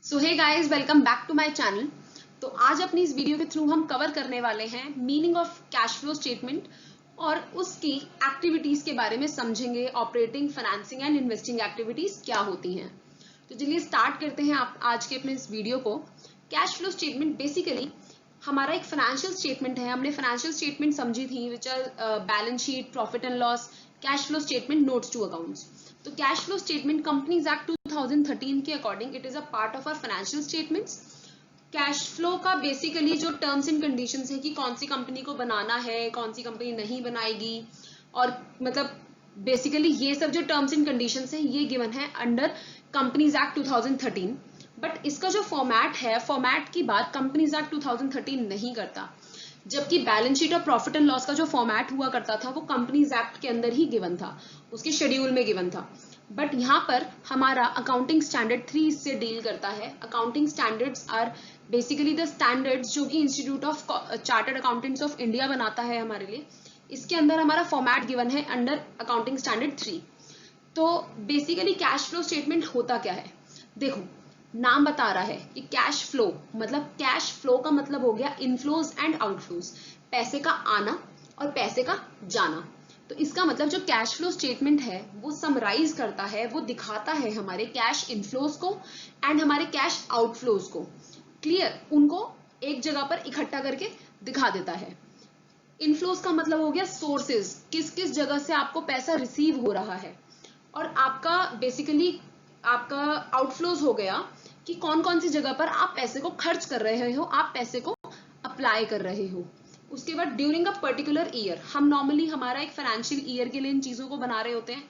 So hey guys, welcome back to my channel. तो आज अपनी इस वीडियो के थ्रू हम कवर करने वाले हैं meaning of cash flow statement और उसकी एक्टिविटीज के बारे में समझेंगे। Operating, financing and investing activities क्या होती हैं। तो चलिए स्टार्ट करते हैं आप आज के अपने इस वीडियो को। कैश फ्लो स्टेटमेंट बेसिकली हमारा एक फाइनेंशियल स्टेटमेंट है। हमने फाइनेंशियल स्टेटमेंट समझी थी which are balance sheet, profit and loss, cash flow statement, notes to accounts. तो cash flow statement companies act 2013 के according it is a part of our financial statements. Cash flow का basically जो terms and conditions है कि कौन सी company को बनाना है, कौन सी कंपनी नहीं बनाएगी, और मतलब बेसिकली ये सब जो टर्म्स एंड कंडीशंस है ये गिवन है अंडर कंपनीज एक्ट 2013। बट इसका जो फॉर्मेट है, फॉर्मेट की बात कंपनीज एक्ट 2013 नहीं करता, जबकि बैलेंस शीट और प्रॉफिट एंड लॉस का जो फॉर्मेट हुआ करता था वो कंपनीज एक्ट के अंदर ही गिवन था, उसके शेड्यूल में गिवन था। बट यहाँ पर हमारा अकाउंटिंग स्टैंडर्ड 3 इससे डील करता है। Accounting standards are basically the standards जो कि institute of chartered accountants of India बनाता है हमारे लिए। इसके अंदर हमारा फॉर्मेट गिवन है अंडर अकाउंटिंग स्टैंडर्ड 3। तो बेसिकली कैश फ्लो स्टेटमेंट होता क्या है, देखो नाम बता रहा है कि कैश फ्लो मतलब कैश फ्लो का मतलब हो गया इनफ्लोज एंड आउटफ्लोज, पैसे का आना और पैसे का जाना। तो इसका मतलब जो कैश फ्लो स्टेटमेंट है वो समराइज करता है, वो दिखाता है हमारे कैश इनफ्लोज को एंड हमारे कैश आउटफ्लोज को, क्लियर, उनको एक जगह पर इकट्ठा करके दिखा देता है। इनफ्लोज का मतलब हो गया सोर्सेज, किस किस जगह से आपको पैसा रिसीव हो रहा है, और आपका बेसिकली आपका आउटफ्लोज हो गया कि कौन कौन सी जगह पर आप पैसे को खर्च कर रहे हो, आप पैसे को अप्लाई कर रहे हो। उसके बाद ड्यूरिंग अ पर्टिकुलर ईयर, हम नॉर्मली हमारा एक फाइनेंशियल ईयर के लिए इन चीजों को बना रहे होते हैं।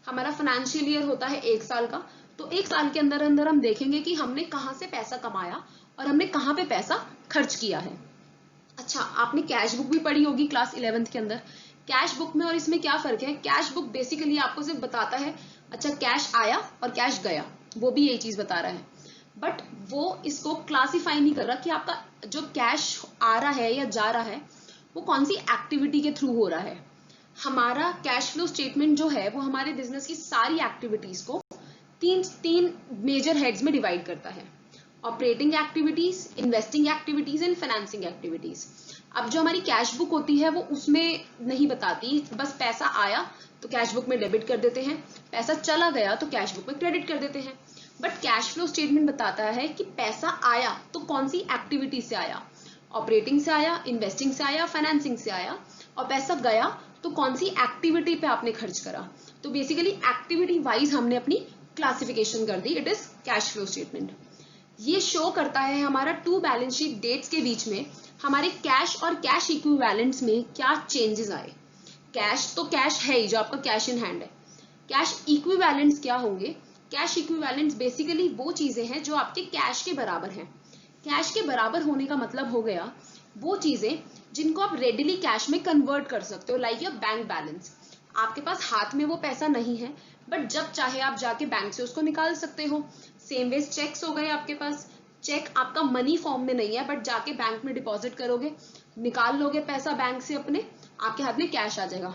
हमारा फाइनेंशियल ईयर होता है 1 साल का, तो 1 साल के अंदर अंदर हम देखेंगे कि हमने कहाँ से पैसा कमाया और हमने कहाँ पे पैसा खर्च किया है। अच्छा, आपने कैश बुक भी पढ़ी होगी क्लास 11th के अंदर। कैश बुक में और इसमें क्या फर्क है, कैश बुक बेसिकली आपको सिर्फ बताता है अच्छा कैश आया और कैश गया, वो भी यही चीज बता रहा है, बट वो इसको क्लासिफाई नहीं कर रहा कि आपका जो कैश आ रहा है या जा रहा है वो कौन सी एक्टिविटी के थ्रू हो रहा है। हमारा कैश फ्लो स्टेटमेंट जो है वो हमारे बिजनेस की सारी एक्टिविटीज को तीन मेजर हेड्स में डिवाइड करता है, operating activities, investing activities and financing activities. अब जो हमारी कैश बुक होती है वो उसमें नहीं बताती, बस पैसा आया तो कैश बुक में डेबिट कर देते हैं, पैसा चला गया तो कैश बुक में क्रेडिट कर देते हैं। बट कैश फ्लो स्टेटमेंट बताता है कि पैसा आया तो कौन सी एक्टिविटी से आया, ऑपरेटिंग से आया, इन्वेस्टिंग से आया, फाइनेंसिंग से आया, और पैसा गया तो कौन सी एक्टिविटी पे आपने खर्च करा। तो बेसिकली एक्टिविटी वाइज हमने अपनी क्लासिफिकेशन कर दी, it is cash flow statement. ये शो करता है हमारा 2 बैलेंस शीट डेट्स के बीच में हमारे कैश और कैश इक्विवेलेंट्स में क्या चेंजेस आए। कैश तो कैश है ही, जो आपका कैश इन हैंड है। कैश इक्विवेलेंट्स क्या होंगे, कैश इक्विवेलेंट्स बेसिकली वो चीजें हैं जो आपके कैश के बराबर हैं। कैश के बराबर होने का मतलब हो गया वो चीजें जिनको आप रेडिली कैश में कन्वर्ट कर सकते हो, लाइक योर बैंक बैलेंस। आपके पास हाथ में वो पैसा नहीं है, बट जब चाहे आप जाके बैंक से उसको निकाल सकते हो। सेम वेज चेक्स हो गए आपके पास, चेक आपका मनी फॉर्म में नहीं है, बट जाके बैंक में डिपॉजिट करोगे, निकाल लोगे पैसा बैंक से अपने, आपके हाथ में कैश आ जाएगा।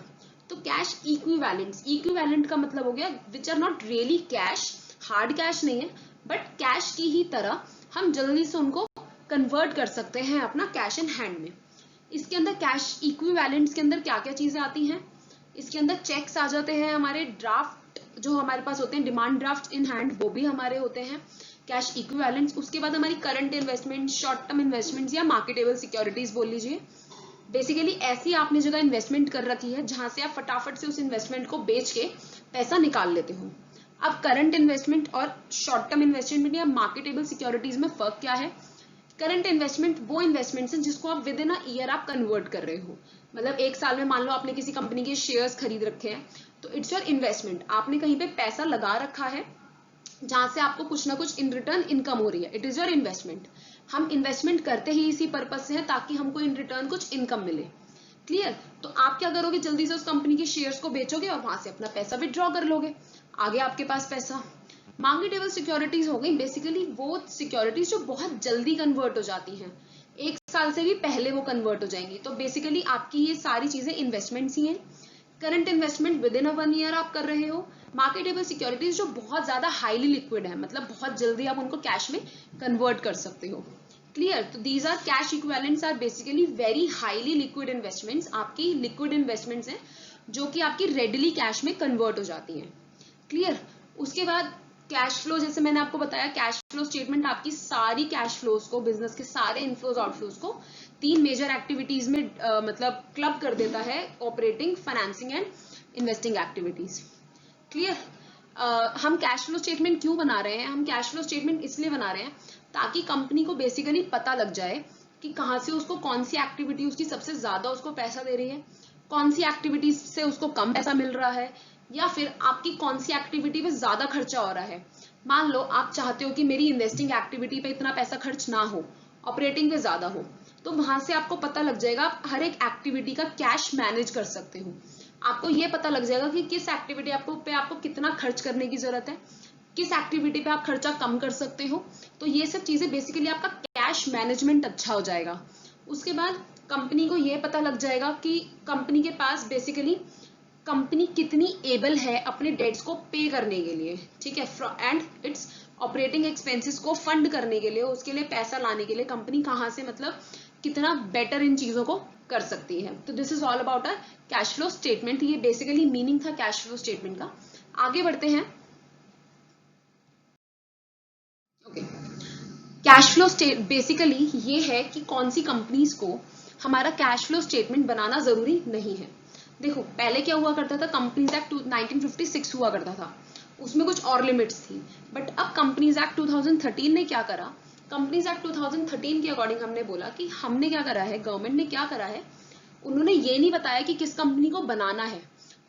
तो कैश इक्विवेलेंट्स, इक्विवेलेंट का मतलब हो गया which are not really cash, hard cash नहीं है, बट कैश की ही तरह हम जल्दी से उनको कन्वर्ट कर सकते हैं अपना कैश इन हैंड में। इसके अंदर कैश इक्विवेलेंट्स के अंदर क्या क्या चीजें आती हैं, इसके अंदर चेक्स आ जाते हैं, हमारे ड्राफ्ट जो हमारे पास होते हैं, डिमांड ड्राफ्ट इन हैंड, वो भी हमारे होते हैं कैश इक्विवेलेंट्स। उसके बाद हमारी current investment, short term investments या मार्केटेबल सिक्योरिटीज बोल लीजिए। बेसिकली ऐसी आपने जगह इन्वेस्टमेंट कर रखी है जहां से आप फटाफट से उस इन्वेस्टमेंट को बेच के पैसा निकाल लेते हो। अब करंट इन्वेस्टमेंट और शॉर्ट टर्म इन्वेस्टमेंट या मार्केटेबल सिक्योरिटीज में फर्क क्या है। करंट इन्वेस्टमेंट वो इन्वेस्टमेंट्स हैं जिसको आप विद इन अ ईयर आप कन्वर्ट कर रहे हो, मतलब 1 साल में मान लो आपने किसी कंपनी के शेयर्स खरीद रखे हैं, तो इट्स योर इन्वेस्टमेंट, आपने कहीं पे पैसा लगा रखा है जहां से आपको कुछ ना कुछ इन रिटर्न इनकम हो रही है, इट इज योर इन्वेस्टमेंट। हम इन्वेस्टमेंट करते ही इसी पर्पज से है ताकि हमको इन रिटर्न कुछ इनकम मिले, क्लियर। तो आप क्या करोगे, जल्दी से उस कंपनी के शेयर्स को बेचोगे और वहां से अपना पैसा विड्रॉ कर लोगे, आगे आपके पास पैसा। मार्केटेबल सिक्योरिटीज हो गई बेसिकली वो सिक्योरिटीज जो बहुत जल्दी कन्वर्ट हो जाती हैं, 1 साल से भी पहले वो कन्वर्ट हो जाएंगी। तो बेसिकली आपकी ये सारी चीजें इन्वेस्टमेंट्स ही हैं। Current investment with in a 1 year आप कर रहे हो, मार्केटेबल सिक्योरिटीज जो बहुत ज्यादा हाईली लिक्विड है, मतलब बहुत जल्दी आप उनको कैश में कन्वर्ट कर सकते हो। क्लियर? तो these are cash equivalents are basically very highly liquid investments, आपकी लिक्विड इन्वेस्टमेंट्स हैं जो कि आपकी रेडली कैश में कन्वर्ट हो जाती हैं। क्लियर? उसके बाद कैश फ्लो, जैसे मैंने आपको बताया, कैश फ्लो स्टेटमेंट आपकी सारी कैश फ्लोज को, बिजनेस के सारे इनफ्लोज आउटफ्लोज को 3 मेजर एक्टिविटीज में मतलब क्लब कर देता है, operating, financing and investing activities. Clear? हम कैश फ्लो स्टेटमेंट क्यों बना रहे हैं? हम कैश फ्लो स्टेटमेंट इसलिए बना रहे हैं ताकि कंपनी को बेसिकली पता लग जाए कि कहाँ से उसको कौन सी एक्टिविटी उसकी सबसे ज्यादा उसको पैसा दे रही है, कौन सी एक्टिविटी से उसको कम पैसा मिल रहा है, या फिर आपकी कौन सी एक्टिविटी पे ज्यादा खर्चा हो रहा है। मान लो आप चाहते हो कि मेरी इन्वेस्टिंग एक्टिविटी पे इतना पैसा खर्च ना हो, ऑपरेटिंग पे ज्यादा हो, तो वहां से आपको पता लग जाएगा, आप हर एक एक्टिविटी का कैश मैनेज कर सकते हो। आपको ये पता लग जाएगा कि किस एक्टिविटी आपको कितना खर्च करने की जरूरत है, किस एक्टिविटी पे आप खर्चा कम कर सकते हो। तो ये सब चीजें बेसिकली आपका कैश मैनेजमेंट अच्छा हो जाएगा। उसके बाद कंपनी को ये पता लग जाएगा कि कंपनी के पास बेसिकली कंपनी कितनी एबल है अपने डेट्स को पे करने के लिए, ठीक है, एंड इट्स ऑपरेटिंग एक्सपेंसेस को फंड करने के लिए, उसके लिए पैसा लाने के लिए कंपनी कहाँ से, मतलब कितना बेटर इन चीजों को कर सकती है। तो this is all about a cash flow statement. ये बेसिकली मीनिंग था कैश फ्लो स्टेटमेंट का। आगे बढ़ते हैं। Okay, cash flow state basically ये है कि कौन सी कंपनीज को हमारा कैश फ्लो स्टेटमेंट बनाना जरूरी नहीं है। देखो, पहले क्या हुआ करता था, कंपनीज एक्ट 1956 हुआ करता था, उसमें कुछ और लिमिट्स थी। बट अब कंपनीज एक्ट 2013 ने क्या करा, कंपनीज एक्ट 2013 के अकॉर्डिंग हमने बोला कि हमने क्या करा है, गवर्नमेंट ने क्या करा है, उन्होंने ये नहीं बताया कि किस कंपनी को बनाना है,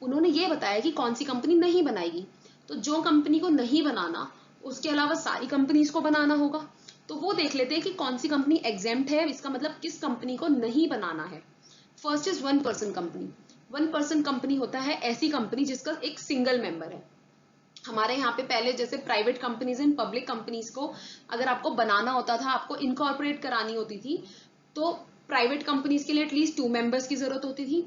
उन्होंने ये बताया कि कौन सी कंपनी नहीं बनाएगी। तो जो कंपनी को नहीं बनाना, उसके अलावा सारी कंपनीज को बनाना होगा। तो वो देख लेते हैं कि कौन सी कंपनी एग्जेम्प्ट है, इसका मतलब किस कंपनी को नहीं बनाना है। First is 1% company. 1% कंपनी होता है ऐसी कंपनी जिसका एक सिंगल मेंबर है। हमारे यहाँ पे पहले जैसे private companies and public companies को अगर आपको बनाना होता था, आपको इनकॉर्पोरेट करानी होती थी, तो प्राइवेट कंपनीज के लिए एटलीस्ट 2 मेंबर्स की जरूरत होती थी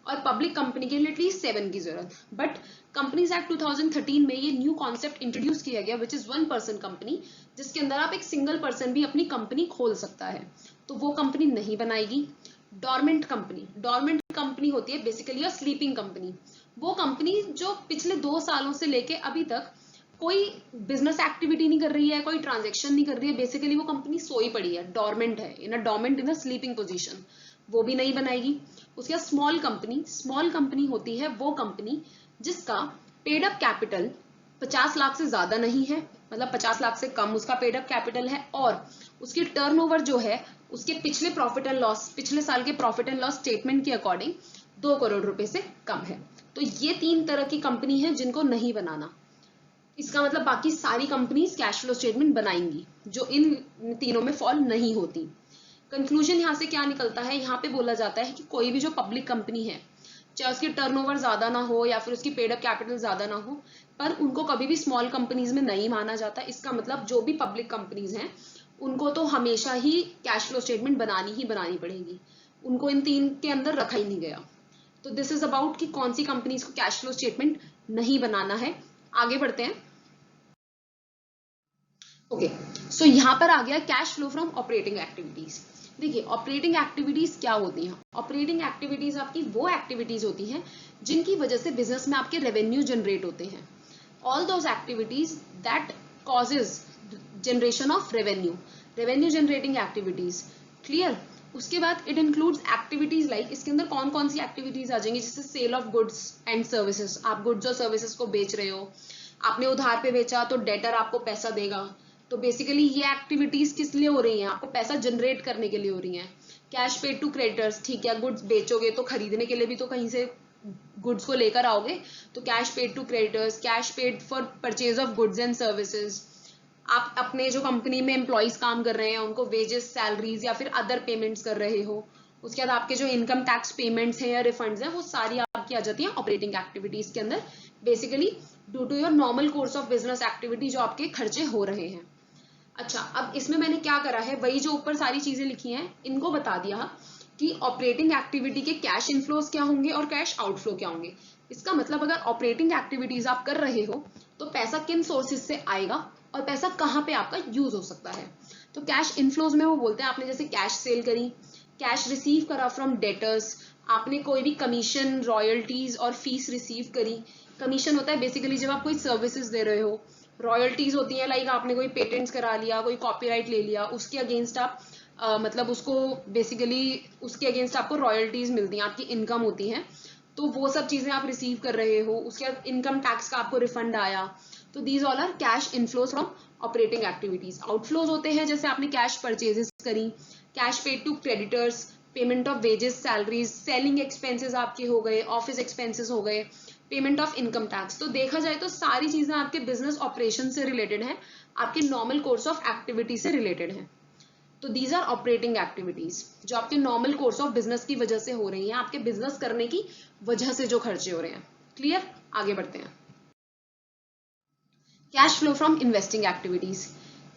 और पब्लिक कंपनी के लिए एटलीस्ट 7 की जरूरत। बट कंपनीज एक्ट 2013 में ये न्यू कॉन्सेप्ट इंट्रोड्यूस किया गया विच इज 1% कंपनी, जिसके अंदर आप एक सिंगल पर्सन भी अपनी कंपनी खोल सकता है। तो वो कंपनी नहीं बनाएगी। डॉर्मेंट कंपनी होती है बेसिकली अ स्लीपिंग कंपनी। वो कंपनी जो पिछले 2 सालों से लेके अभी तक कोई बिजनेस एक्टिविटी नहीं कर रही है, कोई ट्रांजेक्शन नहीं कर रही है, बेसिकली वो कंपनी सोई पड़ी है, डॉर्मेंट है, इन अ स्लीपिंग पोजीशन, वो भी नहीं बनाएगी। उसके बाद स्मॉल कंपनी होती है वो कंपनी जिसका पेड अप कैपिटल 50 लाख से ज्यादा नहीं है, मतलब 50 लाख से कम उसका पेड अप कैपिटल है, और उसकी टर्नओवर जो है उसके पिछले साल के प्रॉफिट एंड लॉस स्टेटमेंट के अकॉर्डिंग 2 करोड़ रुपए से कम है। तो ये 3 तरह की कंपनी है जिनको नहीं बनाना। इसका मतलब बाकी सारी कंपनीज कैश फ्लो स्टेटमेंट बनाएंगी जो इन तीनों में फॉल नहीं होती। कंक्लूजन यहाँ से क्या निकलता है, यहाँ पे बोला जाता है कि कोई भी जो पब्लिक कंपनी है, चाहे उसकी टर्नओवर ज्यादा ना हो या फिर उसकी पेड अप कैपिटल ज्यादा ना हो, पर उनको कभी भी स्मॉल कंपनीज में नहीं माना जाता। इसका मतलब जो भी पब्लिक कंपनीज हैं उनको तो हमेशा ही कैश फ्लो स्टेटमेंट बनानी ही बनानी पड़ेगी, उनको इन 3 के अंदर रखा ही नहीं गया। तो दिस इज अबाउट कि कौन सी कंपनीज को कैश फ्लो स्टेटमेंट नहीं बनाना है। आगे बढ़ते हैं। ओके, सो यहाँ पर आ गया cash flow from operating activities. देखिए, ऑपरेटिंग एक्टिविटीज क्या होती हैं? ऑपरेटिंग एक्टिविटीज आपकी वो एक्टिविटीज होती हैं जिनकी वजह से बिजनेस में आपके रेवेन्यू जनरेट होते हैं। All those activities that causes generation of revenue generating activities. Clear? उसके बाद इट इंक्लूड्स एक्टिविटीज लाइक, इसके अंदर कौन कौन सी एक्टिविटीज आ जाएंगी, जैसे sale of goods and services. आप गुड्स और सर्विसेज को बेच रहे हो, आपने उधार पे बेचा तो डेटर आपको पैसा देगा। तो बेसिकली ये एक्टिविटीज किस लिए हो रही हैं? आपको पैसा जनरेट करने के लिए हो रही हैं। कैश पेड टू क्रेडिटर्स, ठीक है, गुड्स बेचोगे तो खरीदने के लिए भी तो कहीं से गुड्स को लेकर आओगे, तो cash paid to creditors, cash paid for purchase of goods and services. आप अपने जो कंपनी में एम्प्लॉइज काम कर रहे हैं उनको वेजेस, सैलरीज या फिर अदर पेमेंट्स कर रहे हो। उसके बाद आपके जो इनकम टैक्स पेमेंट्स हैं या रिफंड्स हैं वो सारी आपकी आ जाती हैं ऑपरेटिंग एक्टिविटीज के अंदर, basically due to your normal course of business activity जो आपके खर्चे हो रहे हैं। अच्छा, अब इसमें मैंने क्या करा है, वही जो ऊपर सारी चीजें लिखी हैं इनको बता दिया कि ऑपरेटिंग एक्टिविटी के कैश इनफ्लोज क्या होंगे और कैश आउटफ्लो क्या होंगे। इसका मतलब अगर ऑपरेटिंग एक्टिविटीज आप कर रहे हो तो पैसा किन सोर्सेज से आएगा और पैसा कहाँ पे आपका यूज हो सकता है। तो कैश इनफ्लोज में वो बोलते हैं आपने जैसे कैश सेल करी, कैश रिसीव करा फ्रॉम डेटर्स, आपने कोई भी कमीशन, रॉयल्टीज और फीस रिसीव करी। कमीशन होता है बेसिकली जब आप कोई सर्विसेज दे रहे हो, रॉयल्टीज होती है लाइक आपने कोई पेटेंट्स करा लिया, कोई कॉपीराइट ले लिया, उसके अगेंस्ट आप मतलब उसको बेसिकली उसके अगेंस्ट आपको रॉयल्टीज मिलती हैं, आपकी इनकम होती है, तो वो सब चीजें आप रिसीव कर रहे हो। उसके बाद इनकम टैक्स का आपको रिफंड आया, तो these all are cash inflows from operating activities. Outflows होते हैं जैसे आपने कैश परचेजेस करी, cash paid to creditors, payment of wages, salaries, selling expenses आपके हो गए, ऑफिस एक्सपेंसेस हो गए, पेमेंट ऑफ इनकम टैक्स। तो देखा जाए तो सारी चीजें आपके बिजनेस ऑपरेशन से रिलेटेड है, आपके नॉर्मल कोर्स ऑफ एक्टिविटी से रिलेटेड है। तो दीज आर ऑपरेटिंग एक्टिविटीज जो आपके नॉर्मल कोर्स ऑफ बिजनेस की वजह से हो रही हैं, आपके बिजनेस करने की वजह से जो खर्चे हो रहे हैं। क्लियर? आगे बढ़ते हैं। Cash flow from investing activities.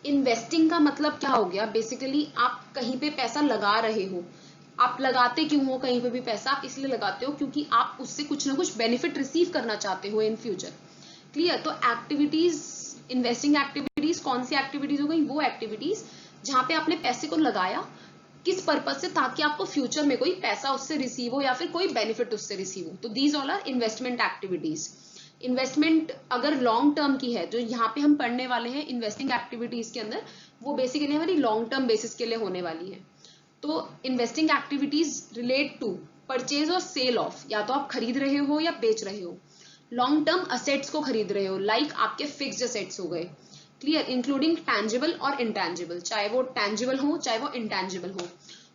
Investing का मतलब क्या हो गया? बेसिकली आप कहीं पे पैसा लगा रहे हो। आप लगाते क्यों हो कहीं पे भी पैसा? आप इसलिए लगाते हो क्योंकि आप उससे कुछ ना कुछ बेनिफिट रिसीव करना चाहते हो इन फ्यूचर। क्लियर? तो एक्टिविटीज, इन्वेस्टिंग एक्टिविटीज कौन सी एक्टिविटीज हो गई? वो एक्टिविटीज जहां पे आपने पैसे को लगाया किस पर्पज से, ताकि आपको फ्यूचर में कोई पैसा उससे रिसीव हो या फिर कोई बेनिफिट उससे रिसीव हो। तो these all are investment activities. Investment अगर लॉन्ग टर्म की है, जो यहाँ पे हम पढ़ने वाले हैं इन्वेस्टिंग एक्टिविटीज के अंदर, वो बेसिकली हमारी लॉन्ग टर्म बेसिस के लिए होने वाली है। तो investing activities relate to purchase और सेल ऑफ, या तो आप खरीद रहे हो या बेच रहे हो, लॉन्ग टर्म असेट्स को खरीद रहे हो, लाइक आपके फिक्स्ड असेट्स हो गए। क्लियर? इंक्लूडिंग टैंजिबल और इंटैंजिबल, चाहे वो टैंजिबल हो चाहे वो इंटैंजिबल हो।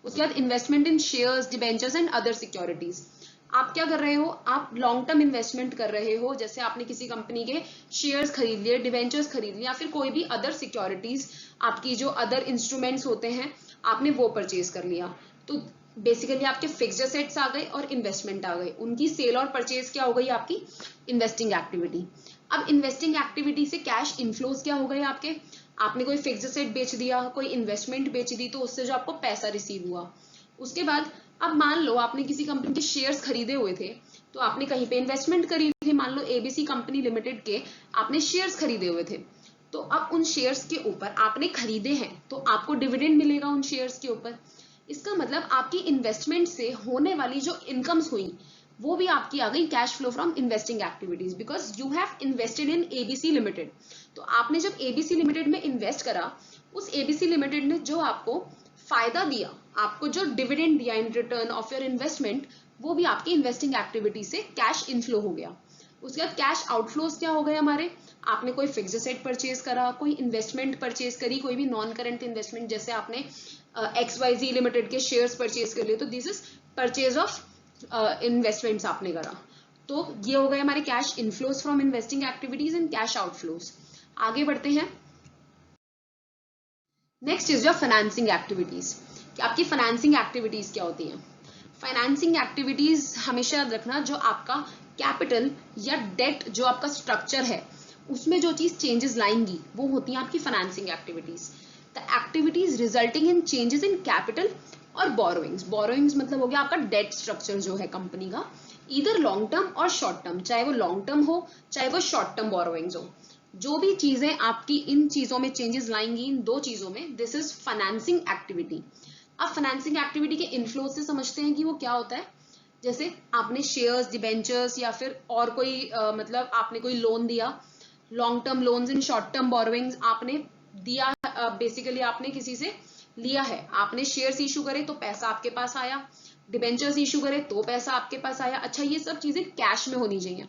उसके बाद investment in shares, debentures and other securities. आप क्या कर रहे हो? आप लॉन्ग टर्म इन्वेस्टमेंट कर रहे हो, जैसे आपने किसी कंपनी के शेयर्स खरीद लिए, डिबेंचर्स खरीद लिए, या फिर कोई भी अदर सिक्योरिटीज, आपकी जो अदर इंस्ट्रूमेंट्स होते हैं आपने वो परचेज कर लिया। तो बेसिकली आपके फिक्स्ड असेट्स आ गए और इन्वेस्टमेंट आ गए, उनकी सेल और परचेज क्या हो गई? आपकी इन्वेस्टिंग एक्टिविटी। अब इन्वेस्टिंग एक्टिविटी से कैश इनफ्लोज क्या हो गए आपके? आपने कोई फिक्स्ड असेट बेच दिया, कोई इन्वेस्टमेंट बेच दी, तो उससे जो आपको पैसा रिसीव हुआ। उसके बाद अब मान लो आपने किसी कंपनी के शेयर्स खरीदे हुए थे, तो आपने कहीं पे इन्वेस्टमेंट करी थी, मान लो एबीसी कंपनी लिमिटेड के आपने शेयर्स खरीदे हुए थे, तो अब उन शेयर्स के ऊपर आपने खरीदे हैं तो आपको डिविडेंड मिलेगा उन शेयर्स के ऊपर। इसका मतलब आपकी इन्वेस्टमेंट से होने वाली जो इनकम्स हुई वो भी आपकी आ गई cash flow from investing activities, because you have invested in ABC limited. तो आपने जब एबीसी लिमिटेड में इन्वेस्ट करा, उस एबीसी लिमिटेड ने जो आपको फायदा दिया, आपको जो डिविडेंड दिया in return of your investment, वो भी आपकी इन्वेस्टिंग एक्टिविटी से कैश इनफ्लो हो गया। उसके बाद कैश आउटफ्लोज क्या हो गए हमारे? आपने कोई फिक्स्ड असेट परचेज करा, कोई इन्वेस्टमेंट परचेज करी, कोई भी नॉन करेंट इन्वेस्टमेंट, जैसे आपने XYZ लिमिटेड के शेयर्स परचेज कर लिए, तो this is purchase of investments आपने करा। तो ये हो गए हमारे cash inflows from investing activities and cash outflows. आगे बढ़ते हैं। Next is your financing activities. कि आपकी फाइनेंसिंग एक्टिविटीज क्या होती हैं? फाइनेंसिंग एक्टिविटीज हमेशा याद रखना, जो आपका कैपिटल या डेट, जो आपका स्ट्रक्चर है, उसमें जो चीज चेंजेस लाएंगी वो होती हैं आपकी financing activities. The activities resulting in changes in capital और बोरोइंग्स। बोरोइंग्स मतलब हो गया आपका डेट स्ट्रक्चर जो है कंपनी का, इधर लॉन्ग टर्म और शॉर्ट टर्म, चाहे वो लॉन्ग टर्म हो चाहे वो शॉर्ट टर्म बोरोइंग्स हो। जो भी चीजें आपकी इन चीजों में चेंजेस लाएंगी, इन दो चीजों में, दिस इज फाइनेंसिंग एक्टिविटी। अब फाइनेंसिंग एक्टिविटी के इनफ्लो से समझते हैं कि वो क्या होता है। जैसे आपने शेयर्स, डिबेंचर्स या फिर और कोई मतलब आपने कोई लोन दिया, long term loans in short term borrowings आपने दिया, बेसिकली आपने किसी से लिया है, आपने शेयर्स इशू करे तो पैसा आपके पास आया, डिबेंचर्स इशू करे तो पैसा आपके पास आया। अच्छा, ये सब चीजें कैश में होनी चाहिए।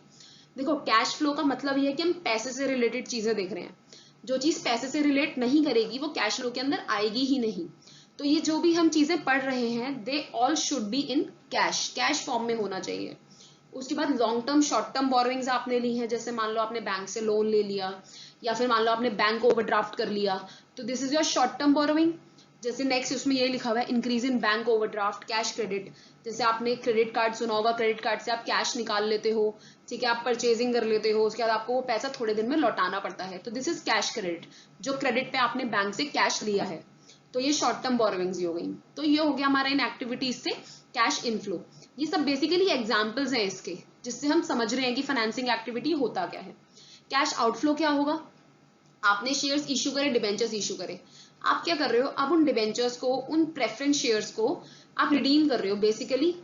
देखो, कैश फ्लो का मतलब ये है कि हम पैसे से रिलेटेड चीजें देख रहे हैं। जो चीज पैसे से रिलेट नहीं करेगी वो कैश फ्लो के अंदर आएगी ही नहीं। तो ये जो भी हम चीजें पढ़ रहे हैं, they all should be in cash, cash form में होना चाहिए। उसके बाद long term, short term borrowings आपने ली है, जैसे मान लो आपने बैंक से लोन ले लिया, या फिर मान लो आपने बैंक ओवरड्राफ्ट कर लिया, तो this is your short term borrowing. जैसे नेक्स्ट उसमें ये लिखा हुआ है increase in bank overdraft, cash credit. जैसे आपने क्रेडिट कार्ड सुना होगा, क्रेडिट कार्ड से आप कैश निकाल लेते हो, ठीक है, आप परचेजिंग कर लेते हो, उसके बाद आपको वो पैसा थोड़े दिन में लौटाना पड़ता है, तो दिस इज कैश क्रेडिट, जो क्रेडिट पे आपने बैंक से कैश लिया है। तो ये शॉर्ट टर्म बोरोविंग्स ही हो गई। तो ये हो गया हमारा इन एक्टिविटीज से कैश इनफ्लो। ये सब बेसिकली एग्जाम्पल्स हैं इसके, जिससे हम समझ रहे हैं कि फाइनेंसिंग एक्टिविटी होता क्या है। कैश आउटफ्लो क्या होगा, आपने शेयर्स इशू करे, डिबेंचर्स इशू करे, आप क्या कर रहे हो, अब उन डिबेंचर्स को, उन प्रेफरेंस शेयर्स को आप रिडीम कर रहे हो, बेसिकली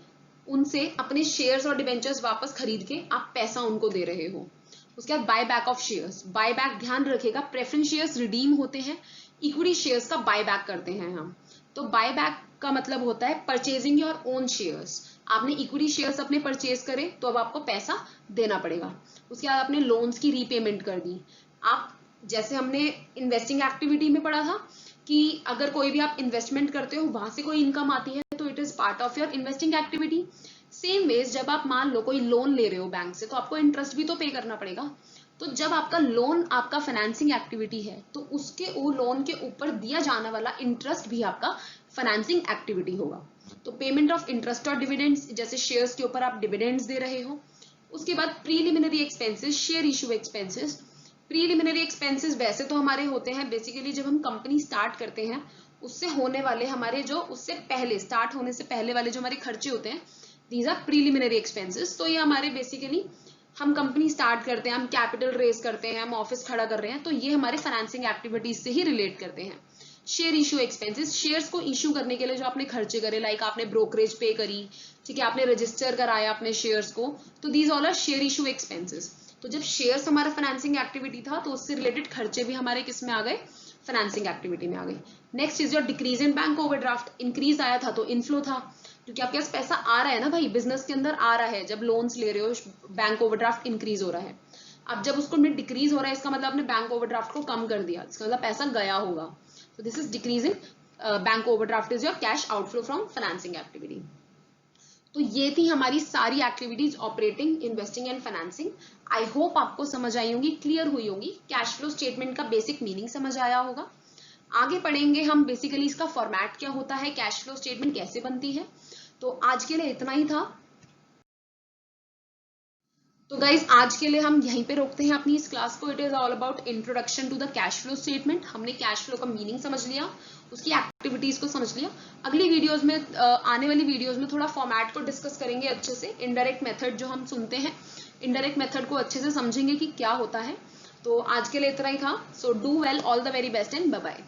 उनसे अपने शेयर्स और डिबेंचर्स वापस खरीद के आप पैसा उनको दे रहे हो। उसके बाद buy back of shares, buy back ध्यान रखेगा, प्रेफरेंस शेयर्स रिडीम होते हैं, इक्विटी शेयर्स का बाय बैक करते हैं हम। तो बाय बैक का मतलब होता है परचेजिंग योर ओन शेयर्स। आपने इक्विटी शेयर्स अपने परचेज करे तो अब आपको पैसा देना पड़ेगा। उसके बाद आपने लोन्स की रीपेमेंट कर दी। आप जैसे हमने इन्वेस्टिंग एक्टिविटी में पढ़ा था कि अगर कोई भी आप इन्वेस्टमेंट करते हो वहां से कोई इनकम आती है तो it is part of your investing activity. Same ways जब आप मान लो कोई लोन ले रहे हो बैंक से, तो आपको इंटरेस्ट भी तो पे करना पड़ेगा। तो जब आपका लोन आपका फाइनेंसिंग एक्टिविटी है तो उसके वो लोन के ऊपर दिया जाने वाला इंटरेस्ट भी आपका फाइनेंसिंग एक्टिविटी होगा। तो पेमेंट ऑफ इंटरेस्ट और डिविडेंड्स, जैसे शेयर्स के ऊपर आप डिविडेंड्स दे रहे हो। उसके बाद preliminary expenses, share issue expenses. Preliminary expenses वैसे तो हमारे होते हैं बेसिकली जब हम कंपनी स्टार्ट करते हैं उससे होने वाले हमारे जो उससे पहले स्टार्ट होने से पहले वाले जो हमारे खर्चे होते हैं, दीज आर प्रीलिमिनरी एक्सपेंसेस। तो ये हमारे बेसिकली हम कंपनी स्टार्ट करते हैं, हम कैपिटल रेज करते हैं, हम ऑफिस खड़ा कर रहे हैं, तो ये हमारे फाइनेंसिंग एक्टिविटीज से ही रिलेट करते हैं। शेयर इशू एक्सपेंसेस, शेयर्स को इशू करने के लिए जो आपने खर्चे करे, लाइक आपने ब्रोकरेज पे करी, ठीक है, आपने रजिस्टर कराया अपने शेयर्स को, तो these all are share issue expenses. तो जब शेयर्स हमारा फाइनेंसिंग एक्टिविटी था तो उससे रिलेटेड खर्चे भी हमारे किस में आ गए, फाइनेंसिंग एक्टिविटी में आ गए। Next is your decrease in bank overdraft. Increase आया था तो इनफ्लो था, क्योंकि आपके पास पैसा आ रहा है ना भाई, बिजनेस के अंदर आ रहा है, जब लोन्स ले रहे हो बैंक ओवरड्राफ्ट इंक्रीज हो रहा है। अब जब उसको डिक्रीज हो रहा है इसका मतलब आपने बैंक ओवरड्राफ्ट को कम कर दिया, इसका मतलब पैसा गया होगा। तो this is decrease in bank overdraft is your cash outflow from financing activity. तो ये थी हमारी सारी activities, operating, investing and financing. I hope आपको समझ आई होंगी, क्लियर हुई होंगी, कैश फ्लो स्टेटमेंट का बेसिक मीनिंग समझ आया होगा। आगे पढ़ेंगे हम बेसिकली इसका फॉर्मेट क्या होता है, कैश फ्लो स्टेटमेंट कैसे बनती है। तो आज के लिए इतना ही था। तो गाइज आज के लिए हम यहीं पे रोकते हैं अपनी इस क्लास को। It is all about introduction to the cash flow statement. हमने कैश फ्लो का मीनिंग समझ लिया, उसकी एक्टिविटीज को समझ लिया। अगली वीडियोस में, आने वाली वीडियोस में थोड़ा फॉर्मेट को डिस्कस करेंगे अच्छे से। इनडायरेक्ट मेथड जो हम सुनते हैं, इनडायरेक्ट मेथड को अच्छे से समझेंगे कि क्या होता है। तो आज के लिए इतना ही था। So do well, all the very best and bye bye.